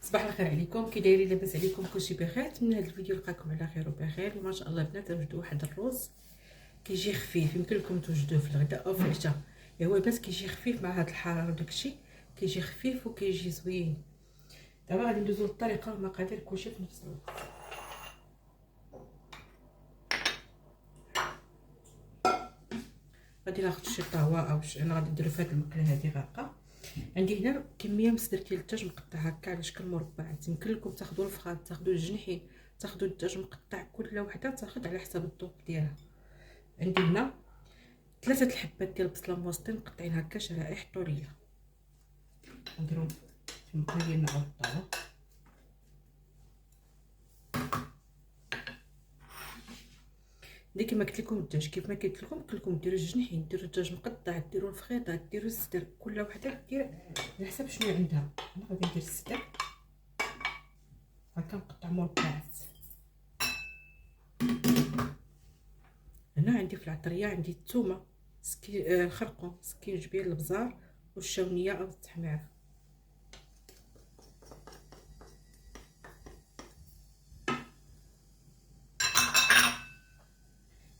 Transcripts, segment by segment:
صباح الخير عليكم، كي دايرين؟ لاباس عليكم؟ كلشي بخير. من هذا الفيديو نلقاكم على خير وبخير. وما شاء الله البنات وجدوا واحد الروز كيجي خفيف، يمكن لكم توجدوه في الغداء او في العشاء. هو بس كيجي خفيف مع هاد الحراره وداكشي، كيجي خفيف وكيجي زوين. دابا غادي ندوزو للطريقه والمقادير كلشي في نفس الوقت. غادي ناخذ شي طاوه او انا غادي نديرو في هاد المقله هادي غارقه. عندي هنا كميه مصدر ديال الدجاج مقطع هكا على شكل مربعات. يمكن لكم تاخذوا الفخاد، تاخذوا الجنحين، تاخذوا الدجاج مقطع، كل وحده تاخذ على حسب الذوق ديالها. عندي هنا 3 الحبات ديال البصله موسطين مقطعين هكا شرائح طوليه. نديرهم في المقله ديالنا على الطاوه. كما قلت لكم الدجاج كيف ما قلت لكم ديروا الجنحين، ديروا الدجاج مقطع، ديروا الفخيطه، ديروا الصدر، كل وحده دير على حسب شنو عندها. انا غادي ندير الصدر هكا مقطع مربعات. هنا عندي في العطريه عندي الثومه، الخرقوم، سكينجبير، البزار والشونيه او التحميره.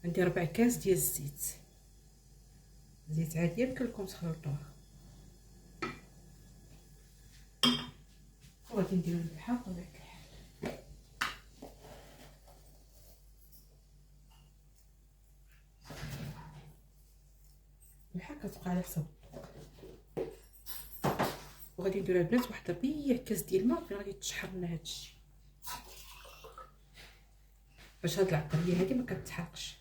عندي 4 كاس ديال الزيت، زيت عادي يمكن لكم تخلطوه. وغادي نديرو الملحه بطبيعه الحال. الملحه كتبقى على حسب الذوق. وغادي نديرو البنات واحد ربيع كاس ديال الماء فين غادي تشحر لنا هادشي باش هاد العطريه هادي ما كتحرقش.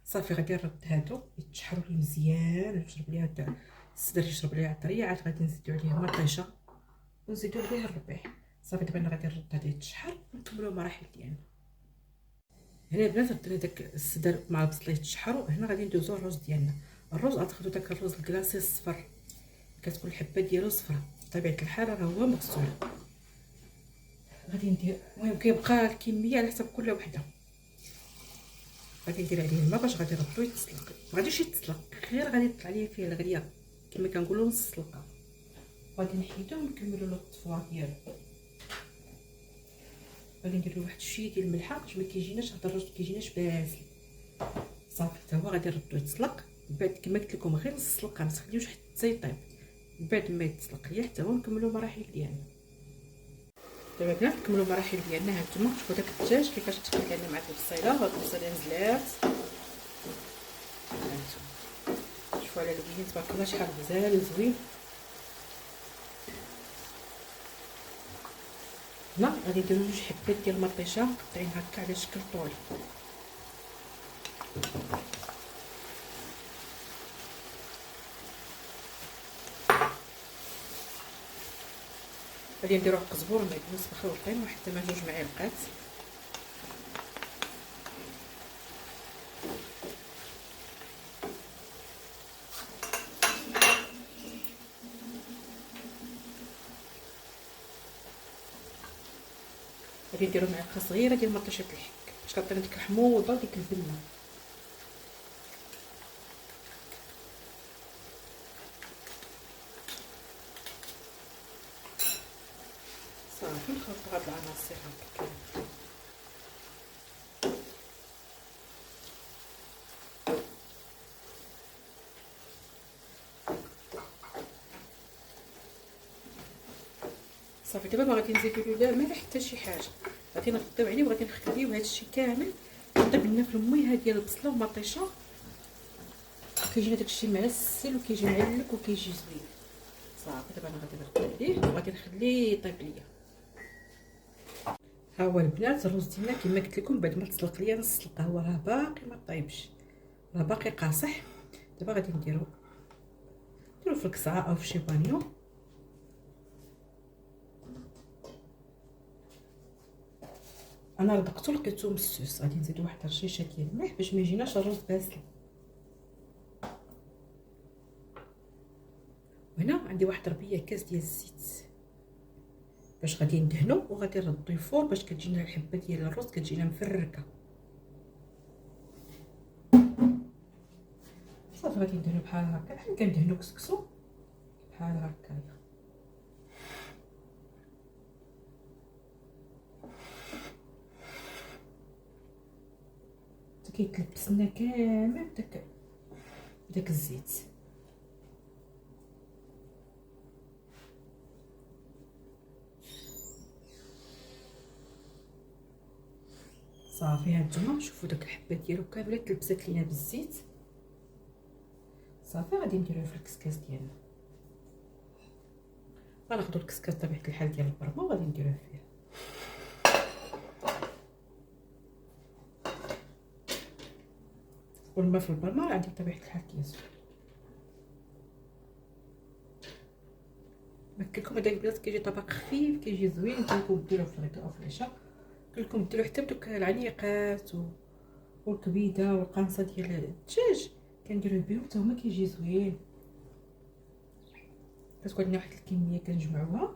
صافي غادي نرد هادو يتشحروا لي مزيان، نشرب ليها الصدر، يشرب ليها العطريه. عاد غادي نزيدو عليها مطيشه ونزيدو عليها الربيع. صافي دابا انا غادي نرد هادي يتشحر ونكملوا المراحل ديالنا. هنا البنات ردنا داك الصدر مع البصله يتشحروا. هنا غادي ندوزو الرز ديالنا. الرز غتاخدو داك الرز الكلاصي الصفر، كتكون الحبه ديالو صفرا بطبيعه الحال، راه هو مغسول. غادي ندير، المهم كيبقى الكميه على حسب كل وحده. غادي ندير عليه الماء باش غادي نردو يتسلق. ما غاديش يتسلق، غير غادي يطلع ليا فيه الغليه كما كنقولوا نص سلقه. غادي نحيدو ونكملوا له الطفوه ديالو. غادي ندير واحد شويه ديال الملحه باش ما كيجيناش هذا الرز كيجيناش باسل. صافي حتى هو غادي نردو يتسلق. بعد كما قلت لكم غير نص سلقه، ما تخليوش حتى يطيب. بعد ما يتسلق ليا حتى هو نكملوا المراحل ديالنا. دابا بنات نكملوا المراحل ديالنا. ها نتوما شوفوا داك الدجاج كيفاش تخلط لنا مع البصيله. هاد البصيله نزلات، شوفوا على لونين تبارك الله شحال غزال وزوين. هنا غادي نديرو 2 حبات ديال المطيشه مقطعين هكا على شكل طولي. غادي نديرو قزبور ومعدنوس مخلوطين واحد 8 معالق. غادي نديرو معلقه صغيره ديال مطيشه الحك باش كطيب ديك الحموضه وديك البنه. صافي نخلطو هاد العناصر هكا. صافي دابا ما غادي نزيدو لا ملح حتى شي حاجه، غادي نغطيو عليه وغادي نخليو هادشي كامل يطيب لنا في المية ديال البصله والمطيشه. كيجينا داكشي معسل وكيجي معلك وكيجي زوين. صافي دابا انا غادي نغطي عليه وغادي نخليه يطيب ليا. ها هو البنات الرز ديالنا كما قلت لكم بعد ما تسلق ليا نص سلقه، هو راه باقي ما طايبش، راه باقي قاصح. دابا غادي نديرو في الكسعه او في شي بانيو. انا ربقتو لقيتو مسوس. غادي نزيدو واحد الرشيشه ديال الملح باش ما يجيناش الرز باسل. وهنا عندي واحد ربيع كاس ديال الزيت باش غادي ندهنو وغادي نردو الفور باش كتجينا الحبه ديال الرز كتجينا مفركه. صافي غادي ندهنو بحال هكا، بحال كندهنو كسكسو بحال هكايا. كيتلبسنا كامل بداك الزيت. صافي هانتوما شوفوا داك الحبه ديالو كامله تلبست لينا بالزيت. صافي غادي نديروها في الكسكاس ديالنا. غناخدو الكسكاس طبيعه الحال ديال البرمه وغادي نديروه فيه. والماء في البرمه راه عندي بطبيعه الحال كيزول. ناكلكم هذا البنات كيجي طبق خفيف كيجي زوين. نتوما ديروه في الغداء او في العشاء. كلكم ديروا حتى بدوك العنيقات والكبيده والقنصه ديال الدجاج كنديروه بهم حتى هما كيجي زوين. كتكون عندنا واحد الكميه كنجمعوها.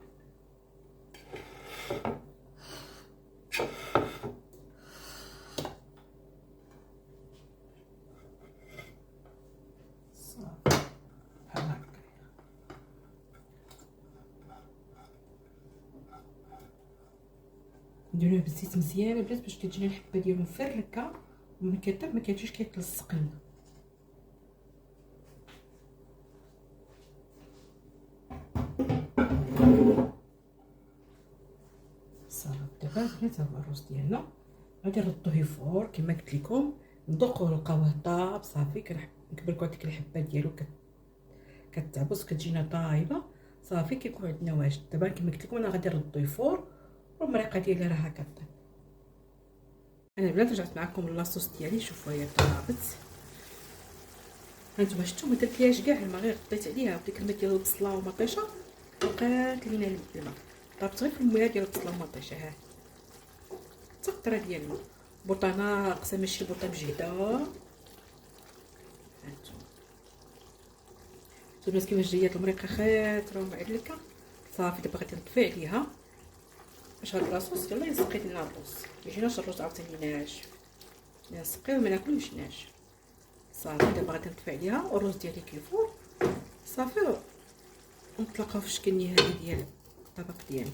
صافي بحال هكا نديروه بالزيت مزيان البنات باش كتجينا الحبه ديالو مفركه وملي كيطيب ما كيجيش كيتلصق لنا. صافي دابا البنات ها هو الرز ديالنا غادي نردوه يفور كما قلت لكم. نذوقوه نلقاوه طاب صافي. كنكبر ديك الحبه ديالو كتعبس كتجينا طايبه صافي كيكون عندنا واجد. دابا كما قلت لكم انا غادي نردو يفور والمريقه ديالي راها كطيب. انا البنات رجعت معكم لاصوص ديالي. شوفوا هي طابت. هانتوما شفتوا ما درتليهاش كاع الماء غير غطيت عليها بديك الماء ديال البصله ومطيشه وبقات لينا الماء. طابت غير في الميه ديال البصله ومطيشه. ها حتى قطره ديال الماء. بوطه ناقصه ماشي بوطه مجهده. هانتوما البنات كيفاش جايه المريقه خاطره ومعلكه. صافي دابا غادي نطفي عليها باش هاد لاصوص يلاه يسقي لنا الرز. ميجيناش الرز عاوتاني ناشف نسقيوه ما ناكلوش ناشف. صافي دابا غادي نطفي عليها والرز ديالي كيفور صافي ونتلاقاو في الشكل النهائي ديال الطبق ديالنا.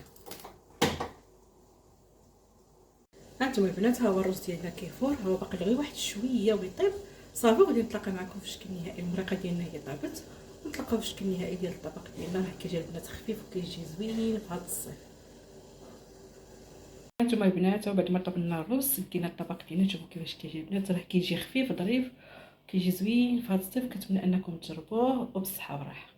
هانتوما البنات ها هو الرز ديالنا كيفور. ها هو باقي غير واحد شويه ويطيب صافي. غادي نتلاقى معكم في الشكل النهائي. المريقه ديالنا هي طابت ونتلاقاو في الشكل النهائي ديال الطبق ديالنا. راه كيجي البنات خفيف وكيجي زوين في هذا الصيف. هانتوما البنات وبعد ما طبنا الرز سدينا الطبق ديالنا. شوفوا كيفاش كيجي البنات راه كيجي خفيف ظريف كيجي زوين في هذا الصيف. كنتمنى انكم تجربوه وبالصحه والراحه.